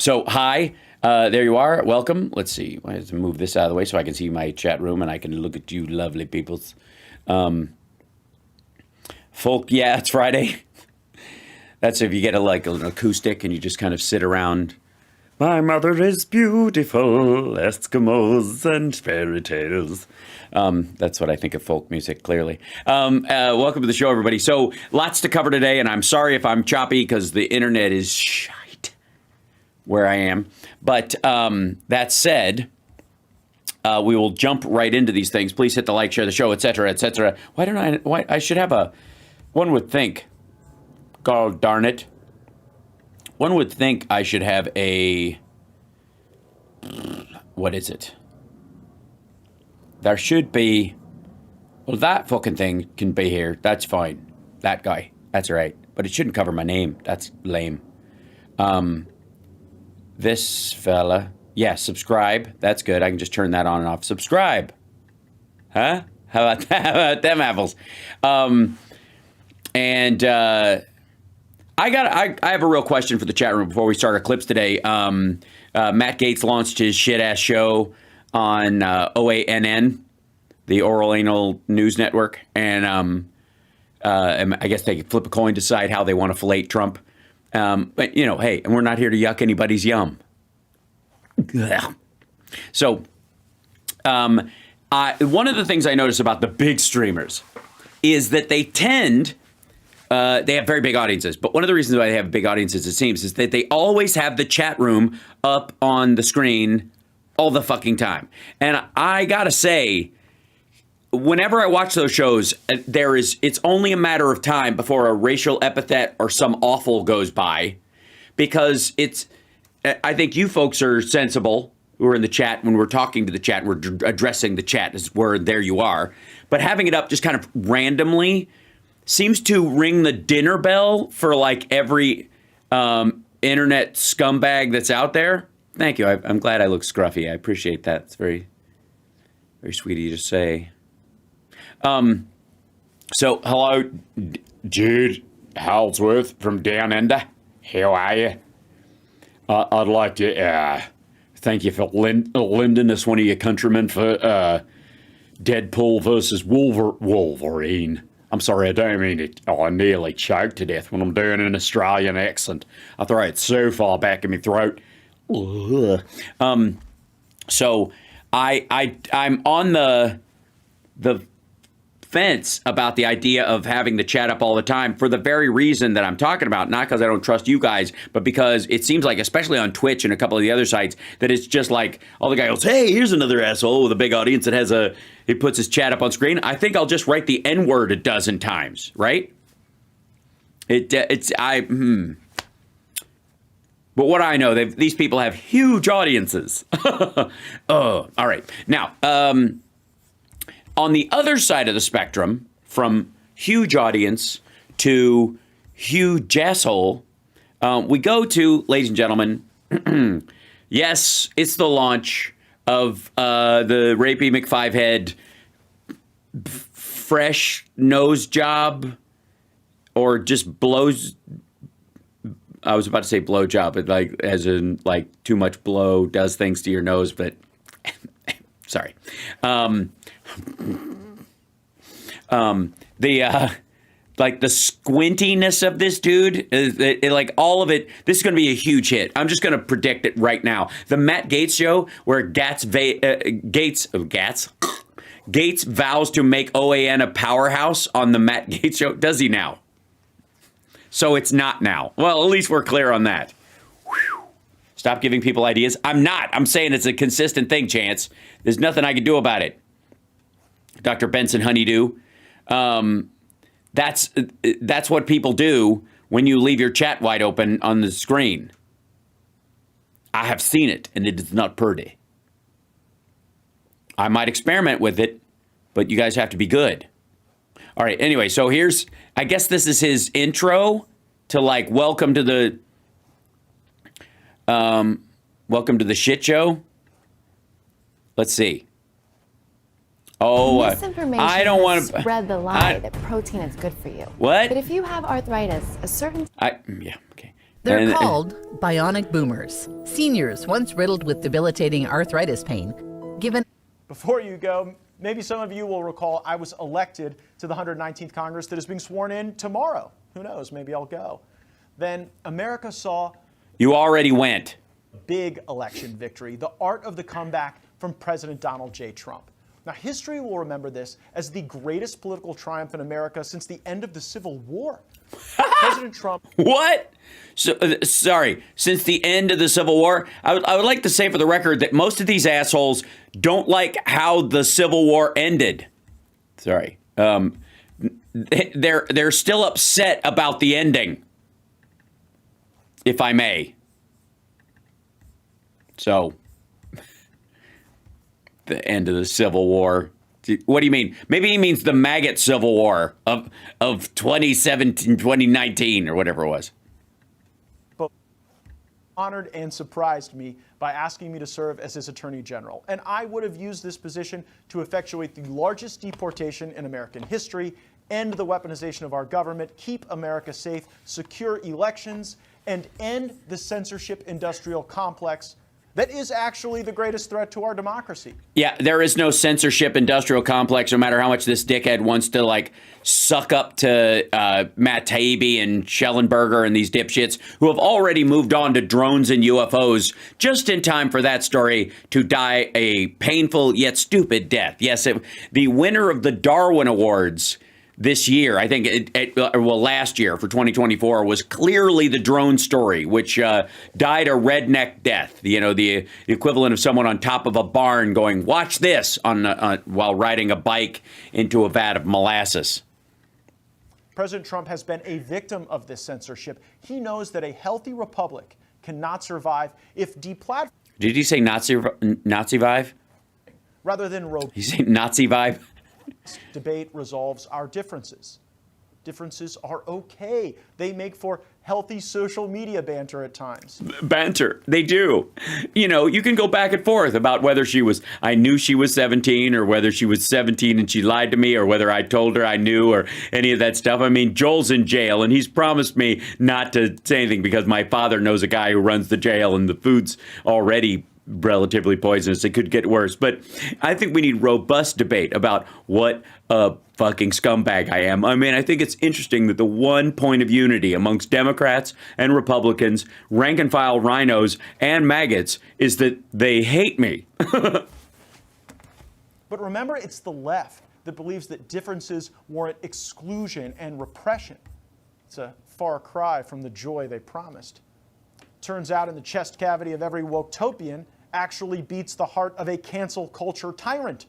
So, hi, there you are. Welcome. Let's see. I have to move this out of the way so I can see my chat room and I can look at you lovely peoples. Folk, yeah, it's Friday. That's if you get an acoustic and you just kind of sit around. My mother is beautiful, Eskimos and fairy tales. That's what I think of folk music, clearly. Welcome to the show, everybody. So, lots to cover today, and I'm sorry if I'm choppy because the internet is shite where I am. But that said, we will jump right into these things. Please hit the like, share the show, etc., etc. Why I should have a, one would think, God darn it. One would think I should have a, what is it? There should be, well, that fucking thing can be here. That's fine. That guy. That's all right. But it shouldn't cover my name. That's lame. This fella. Yeah, subscribe. That's good. I can just turn that on and off. Subscribe. Huh? How about that? How about them apples? I have a real question for the chat room before we start our clips today. Matt Gaetz launched his shit-ass show on OANN, the Oral Anal News Network, and I guess they flip a coin, decide how they want to fillet Trump. But, you know, hey, and we're not here to yuck anybody's yum. So, one of the things I notice about the big streamers is that they tend... they have very big audiences, but one of the reasons why they have big audiences, it seems, is that they always have the chat room up on the screen all the fucking time. And I gotta say, whenever I watch those shows, it's only a matter of time before a racial epithet or some awful goes by, because I think you folks are sensible who are in the chat when we're talking to the chat, we're addressing the chat as where there you are, but having it up just kind of randomly seems to ring the dinner bell for like every internet scumbag that's out there. Thank you. I'm glad I look scruffy. I appreciate that. It's very, very sweet of you to say. So, hello, Jude Halsworth from Down Under. How are you? I'd like to thank you for lending us one of your countrymen for Deadpool versus Wolverine. I'm sorry, I don't mean it. Oh, I nearly choked to death when I'm doing an Australian accent. I throw it so far back in my throat. So I'm on the fence about the idea of having the chat up all the time for the very reason that I'm talking about. Not because I don't trust you guys, but because it seems like, especially on Twitch and a couple of the other sites, that it's just like all the guy goes, "Hey, here's another asshole with a big audience that has he puts his chat up on screen." I think I'll just write the N-word a dozen times, right? But what I know, these people have huge audiences. Oh, all right. Now, on the other side of the spectrum, from huge audience to huge asshole, we go to, ladies and gentlemen, yes, it's the launch of the Rapey McFivehead fresh nose job, or just blows. I was about to say blow job, but like as in like too much blow does things to your nose, but sorry. Like the squintiness of this dude, like all of it, this is going to be a huge hit. I'm just going to predict it right now. The Matt Gaetz show, where Gaetz vows to make OAN a powerhouse on the Matt Gaetz show. Does he now? So it's not now. Well, at least we're clear on that. Whew. Stop giving people ideas. I'm not. I'm saying it's a consistent thing, Chance. There's nothing I can do about it. Dr. Benson Honeydew. That's what people do when you leave your chat wide open on the screen. I have seen it, and it is not pretty. I might experiment with it, but you guys have to be good. All right, anyway, so I guess this is his intro to like, welcome to the shit show. Let's see. Oh, I don't want to spread the lie that protein is good for you. What? But if you have arthritis, a certain yeah, okay. They're called bionic boomers, seniors once riddled with debilitating arthritis pain, given... Before you go, maybe some of you will recall I was elected to the 119th Congress that is being sworn in tomorrow. Who knows? Maybe I'll go. Then America saw... You already went. Big election victory, the art of the comeback from President Donald J. Trump. Now, history will remember this as the greatest political triumph in America since the end of the Civil War. President Trump... What? So, sorry, since the end of the Civil War? I would like to say for the record that most of these assholes don't like how the Civil War ended. Sorry. They're still upset about the ending, if I may. So, the end of the Civil War. What do you mean? Maybe he means the maggot Civil War of 2017, 2019, or whatever it was. Honored and surprised me by asking me to serve as his Attorney General. And I would have used this position to effectuate the largest deportation in American history, end the weaponization of our government, keep America safe, secure elections, and end the censorship industrial complex that is actually the greatest threat to our democracy. Yeah, there is no censorship industrial complex, no matter how much this dickhead wants to, like, suck up to Matt Taibbi and Schellenberger and these dipshits who have already moved on to drones and UFOs just in time for that story to die a painful yet stupid death. Yes, the winner of the Darwin Awards this year, I think, last year for 2024, was clearly the drone story, which died a redneck death. You know, the equivalent of someone on top of a barn going, "Watch this," while riding a bike into a vat of molasses. President Trump has been a victim of this censorship. He knows that a healthy republic cannot survive if deplatforming. Did he say Nazi vibe? Rather than robust. He say Nazi vibe? Debate resolves our differences. Differences are okay. They make for healthy social media banter at times. Banter. They do. You know, you can go back and forth about whether I knew she was 17, or whether she was 17 and she lied to me, or whether I told her I knew, or any of that stuff. I mean, Joel's in jail and he's promised me not to say anything because my father knows a guy who runs the jail and the food's already relatively poisonous. It could get worse. But I think we need robust debate about what a fucking scumbag I am. I mean, I think it's interesting that the one point of unity amongst Democrats and Republicans, rank and file rhinos and maggots, is that they hate me. But remember, it's the left that believes that differences warrant exclusion and repression. It's a far cry from the joy they promised. Turns out in the chest cavity of every woke-topian actually beats the heart of a cancel culture tyrant.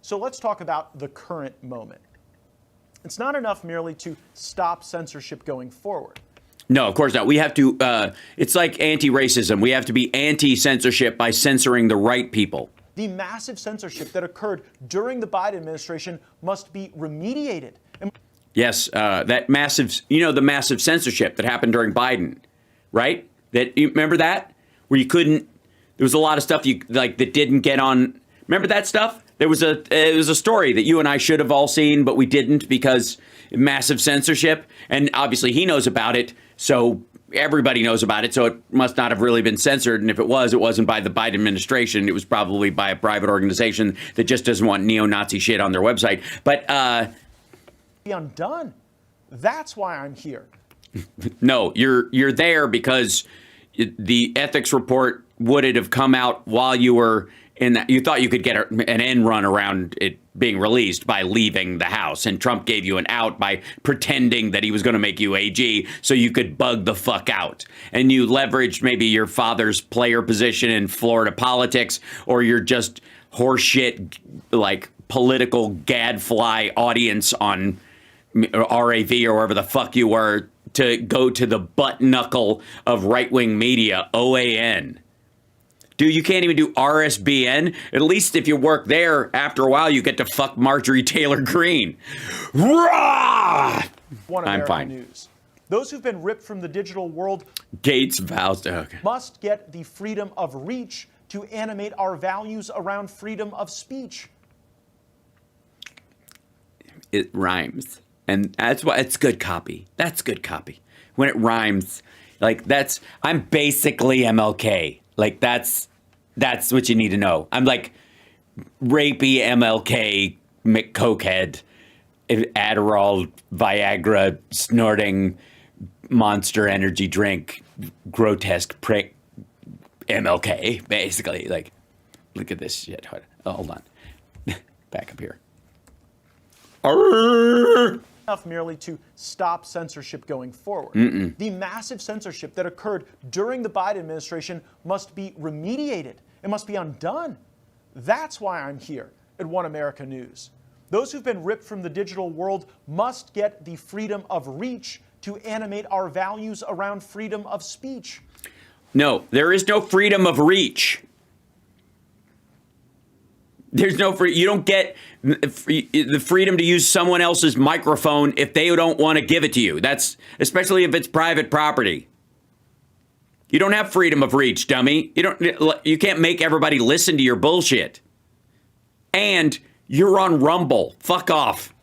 So let's talk about the current moment. It's not enough merely to stop censorship going forward. No, of course not. We have to, it's like anti-racism. We have to be anti-censorship by censoring the right people. The massive censorship that occurred during the Biden administration must be remediated. Yes, that massive, the massive censorship that happened during Biden, right? That, you remember that? Where you couldn't, there was a lot of stuff that didn't get on. Remember that stuff? It was a story that you and I should have all seen, but we didn't because massive censorship. And obviously he knows about it. So everybody knows about it. So it must not have really been censored. And if it wasn't by the Biden administration. It was probably by a private organization that just doesn't want neo-Nazi shit on their website. But be undone. That's why I'm here. No, you're there because the ethics report would it have come out while you were in that? You thought you could get an end run around it being released by leaving the House, and Trump gave you an out by pretending that he was going to make you AG so you could bug the fuck out. And you leveraged maybe your father's player position in Florida politics, or you're just horseshit like political gadfly audience on RAV or wherever the fuck you were to go to the butt knuckle of right-wing media, OAN. Dude, you can't even do RSBN. At least if you work there, after a while, you get to fuck Marjorie Taylor Greene. Rah! I'm fine. News. Those who've been ripped from the digital world Gaetz vows to must get the freedom of reach to animate our values around freedom of speech. It rhymes. And that's why it's good copy. That's good copy. When it rhymes, Like I'm basically MLK. Like that's what you need to know. I'm like rapey MLK McCokehead, Adderall, Viagra, snorting Monster Energy drink, grotesque prick MLK, basically. Like, look at this shit. Hold on. Back up here. Enough merely to stop censorship going forward. The massive censorship that occurred during the Biden administration must be remediated. It must be undone. That's why I'm here at One America News. Those who've been ripped from the digital world must get the freedom of reach to animate our values around freedom of speech. No, there is no freedom of reach. There's no free. You don't get the freedom to use someone else's microphone if they don't want to give it to you. That's especially if it's private property. You don't have freedom of reach, dummy. You can't make everybody listen to your bullshit. And you're on Rumble. Fuck off.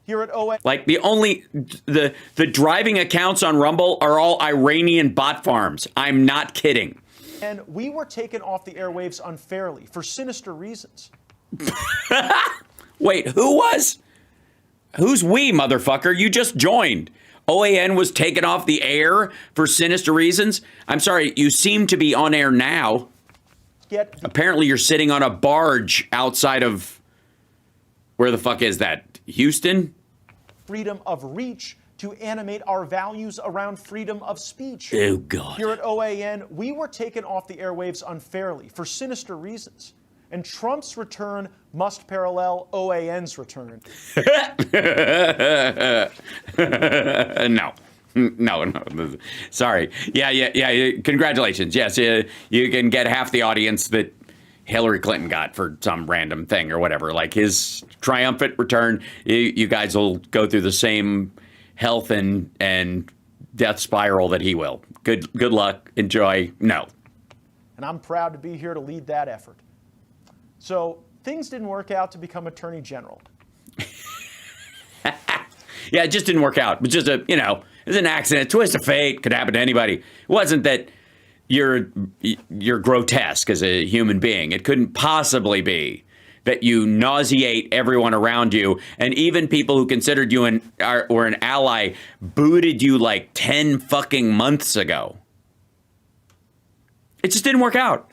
Here at OAN, like the driving accounts on Rumble are all Iranian bot farms. I'm not kidding. And we were taken off the airwaves unfairly for sinister reasons. Wait, who was? Who's we, motherfucker? You just joined. OAN was taken off the air for sinister reasons. I'm sorry, you seem to be on air now. Apparently you're sitting on a barge outside of, where the fuck is that? Houston? Freedom of reach to animate our values around freedom of speech. Oh, God. Here at OAN, we were taken off the airwaves unfairly for sinister reasons. And Trump's return must parallel OAN's return. No. Sorry. Yeah. Congratulations. Yes, you can get half the audience that Hillary Clinton got for some random thing or whatever. Like his triumphant return, you guys will go through the same health and death spiral that he will. Good luck. Enjoy. No. And I'm proud to be here to lead that effort. So things didn't work out to become Attorney General. Yeah, it just didn't work out. It was just it was an accident, twist of fate, could happen to anybody. It wasn't that you're grotesque as a human being. It couldn't possibly be that you nauseate everyone around you, and even people who considered you were an ally booted you like 10 fucking months ago. It just didn't work out,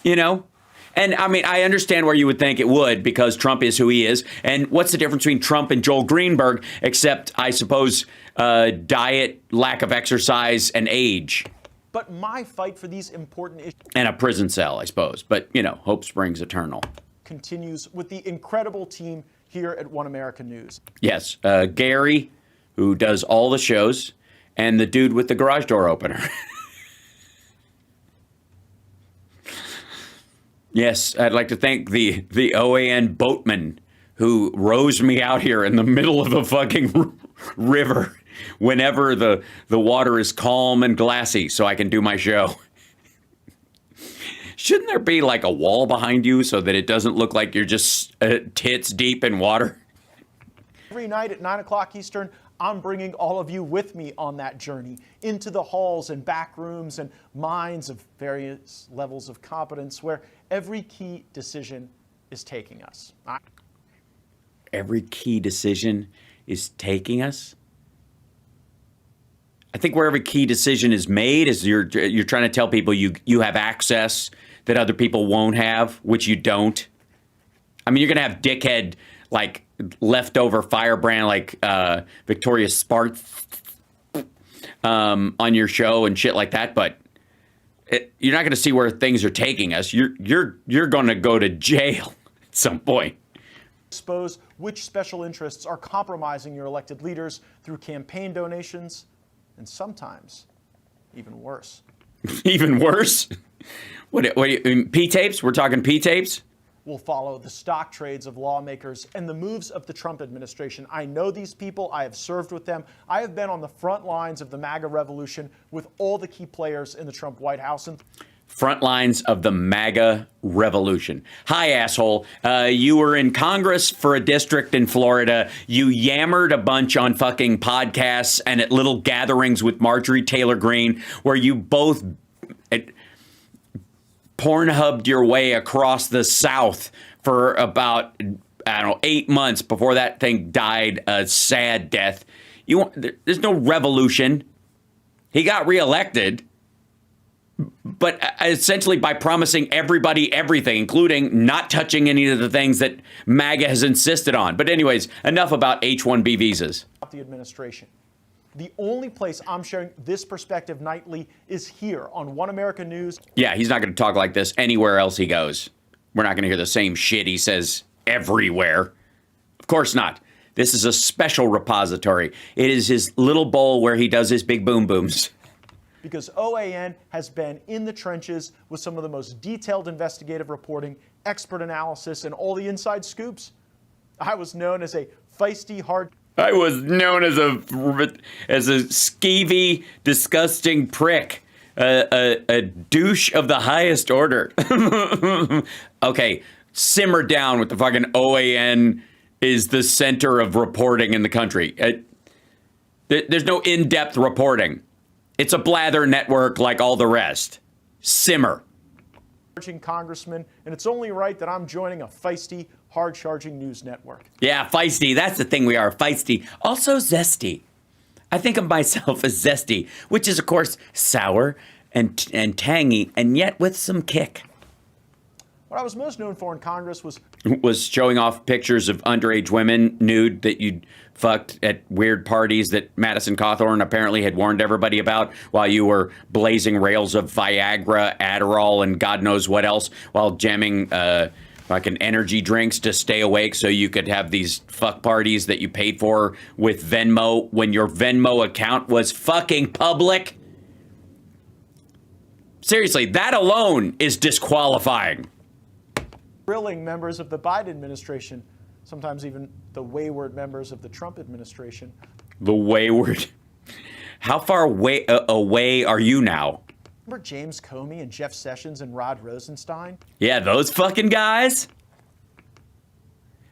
And I mean, I understand where you would think it would because Trump is who he is. And what's the difference between Trump and Joel Greenberg, except, I suppose, diet, lack of exercise, and age? But my fight for these important issues... And a prison cell, I suppose. But, hope springs eternal. ...continues with the incredible team here at One America News. Yes, Gary, who does all the shows, and the dude with the garage door opener. Yes, I'd like to thank the OAN boatman who rows me out here in the middle of a fucking river whenever the water is calm and glassy so I can do my show. Shouldn't there be like a wall behind you so that it doesn't look like you're just tits deep in water? Every night at 9 o'clock Eastern, I'm bringing all of you with me on that journey into the halls and back rooms and minds of various levels of competence where every key decision is taking us. Every key decision is taking us? I think where every key decision is made is you're trying to tell people you have access that other people won't have, which you don't. I mean, you're going to have dickhead, like, leftover firebrand, like Victoria Sparks on your show and shit like that, but you're not going to see where things are taking us. You're going to go to jail at some point. Expose which special interests are compromising your elected leaders through campaign donations, and sometimes even worse. Even worse? What P-tapes? We're talking P-tapes? We'll follow the stock trades of lawmakers and the moves of the Trump administration. I know these people. I have served with them. I have been on the front lines of the MAGA revolution with all the key players in the Trump White House. front lines of the MAGA revolution. Hi, asshole. You were in Congress for a district in Florida. You yammered a bunch on fucking podcasts and at little gatherings with Marjorie Taylor Greene, where you both Pornhubbed your way across the South for about, I don't know, 8 months before that thing died a sad death. There's no revolution. He got reelected, but essentially by promising everybody everything, including not touching any of the things that MAGA has insisted on. But anyways, enough about H-1B visas. The administration. The only place I'm sharing this perspective nightly is here on One America News. Yeah, he's not going to talk like this anywhere else he goes. We're not going to hear the same shit he says everywhere. Of course not. This is a special repository. It is his little bowl where he does his big boom booms. Because OAN has been in the trenches with some of the most detailed investigative reporting, expert analysis, and all the inside scoops. I was known as a feisty, I was known as a skeevy, disgusting prick. A douche of the highest order. Okay, simmer down with the fucking OAN is the center of reporting in the country. There's no in-depth reporting. It's a blather network like all the rest. Simmer. Congressman, and it's only right that I'm joining a feisty, hard-charging news network. Yeah, feisty. That's the thing we are, feisty. Also zesty. I think of myself as zesty, which is, of course, sour and tangy, and yet with some kick. What I was most known for in Congress was showing off pictures of underage women nude that you fucked at weird parties that Madison Cawthorn apparently had warned everybody about while you were blazing rails of Viagra, Adderall, and God knows what else while jamming fucking energy drinks to stay awake so you could have these fuck parties that you paid for with Venmo when your Venmo account was fucking public. Seriously, that alone is disqualifying. grilling members of the Biden administration, sometimes even the wayward members of the Trump administration. The wayward? How far away are you now? Remember James Comey and Jeff Sessions and Rod Rosenstein? Yeah, those fucking guys?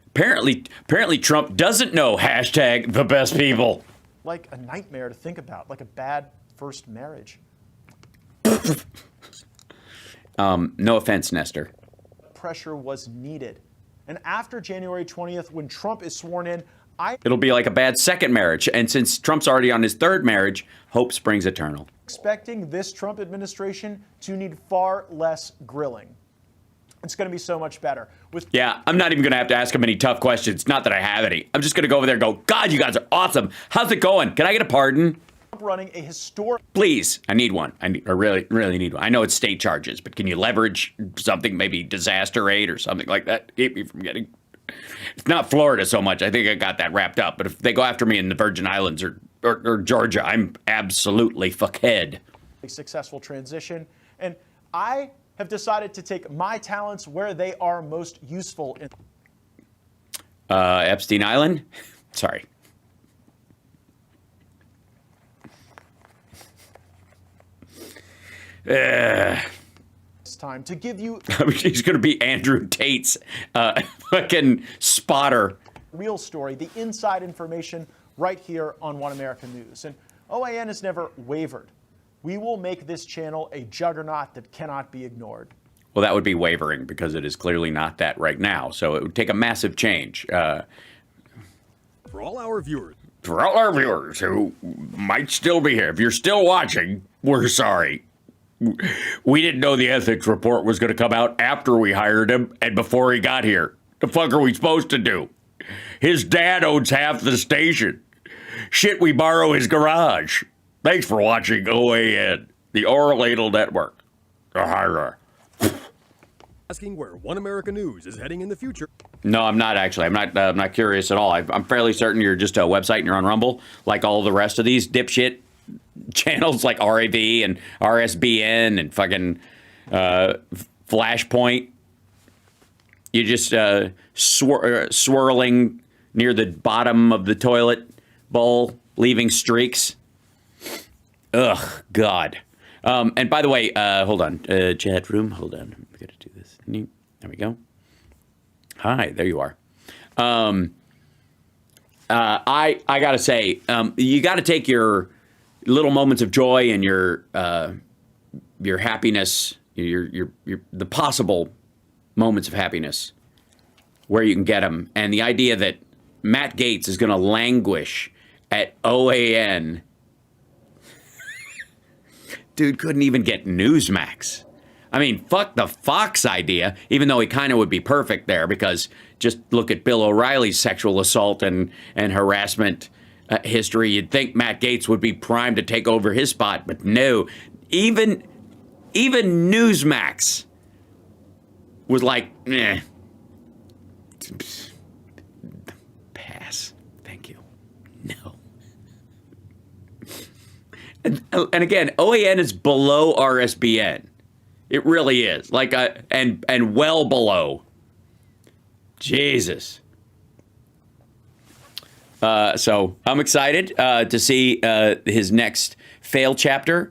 Apparently Trump doesn't know hashtag the best people. Like a nightmare to think about, like a bad first marriage. No offense, Nestor. Pressure was needed. And after January 20th, when Trump is sworn in, It'll be like a bad second marriage. And since Trump's already on his third marriage, hope springs eternal. Expecting this Trump administration to need far less grilling. It's going to be so much better. Yeah, I'm not even going to have to ask him any tough questions. Not that I have any. I'm just going to go over there and go, God, you guys are awesome. How's it going? Can I get a pardon? Running a historic... Please, I need one. I really need one. I know it's state charges, but can you leverage something, maybe disaster aid or something like that? Keep me from getting... It's not Florida so much. I think I got that wrapped up. But if they go after me in the Virgin Islands or Georgia, I'm absolutely fuckhead. A successful transition. And I have decided to take my talents where they are most useful. Epstein Island? Sorry. It's time to give you... He's going to be Andrew Tate's fucking spotter. Real story, the inside information right here on One America News. And OAN has never wavered. We will make this channel a juggernaut that cannot be ignored. Well, that would be wavering because it is clearly not that right now. So it would take a massive change. For all our viewers. For all our viewers who might still be here, if you're still watching, we're sorry. We didn't know the ethics report was going to come out after we hired him and before he got here. The fuck are we supposed to do? His dad owns half the station. Shit, we borrow his garage. Thanks for watching OAN, the Oral Anal Network. Asking where One America News is heading in the future. No, I'm not actually. I'm not curious at all. I'm fairly certain you're just a website and you're on Rumble, like all the rest of these dipshit channels like RAV and RSBN and fucking Flashpoint. You just swirling near the bottom of the toilet bowl, leaving streaks. Ugh, God. And by the way, hold on, chat room. Hold on, I'm gonna do this. There we go. Hi, there you are. I gotta say, you got to take your little moments of joy and your happiness, the possible moments of happiness, where you can get them, and the idea that Matt Gaetz is going to languish at OAN. Dude couldn't even get Newsmax. I mean, fuck the Fox idea, even though he kind of would be perfect there, because just look at Bill O'Reilly's sexual assault and harassment history. You'd think Matt Gaetz would be primed to take over his spot, but no. Even Newsmax was like, eh. Pass. Thank you. No. And again, OAN is below RSBN. It really is. Like, and well below. Jesus. So I'm excited to see his next fail chapter.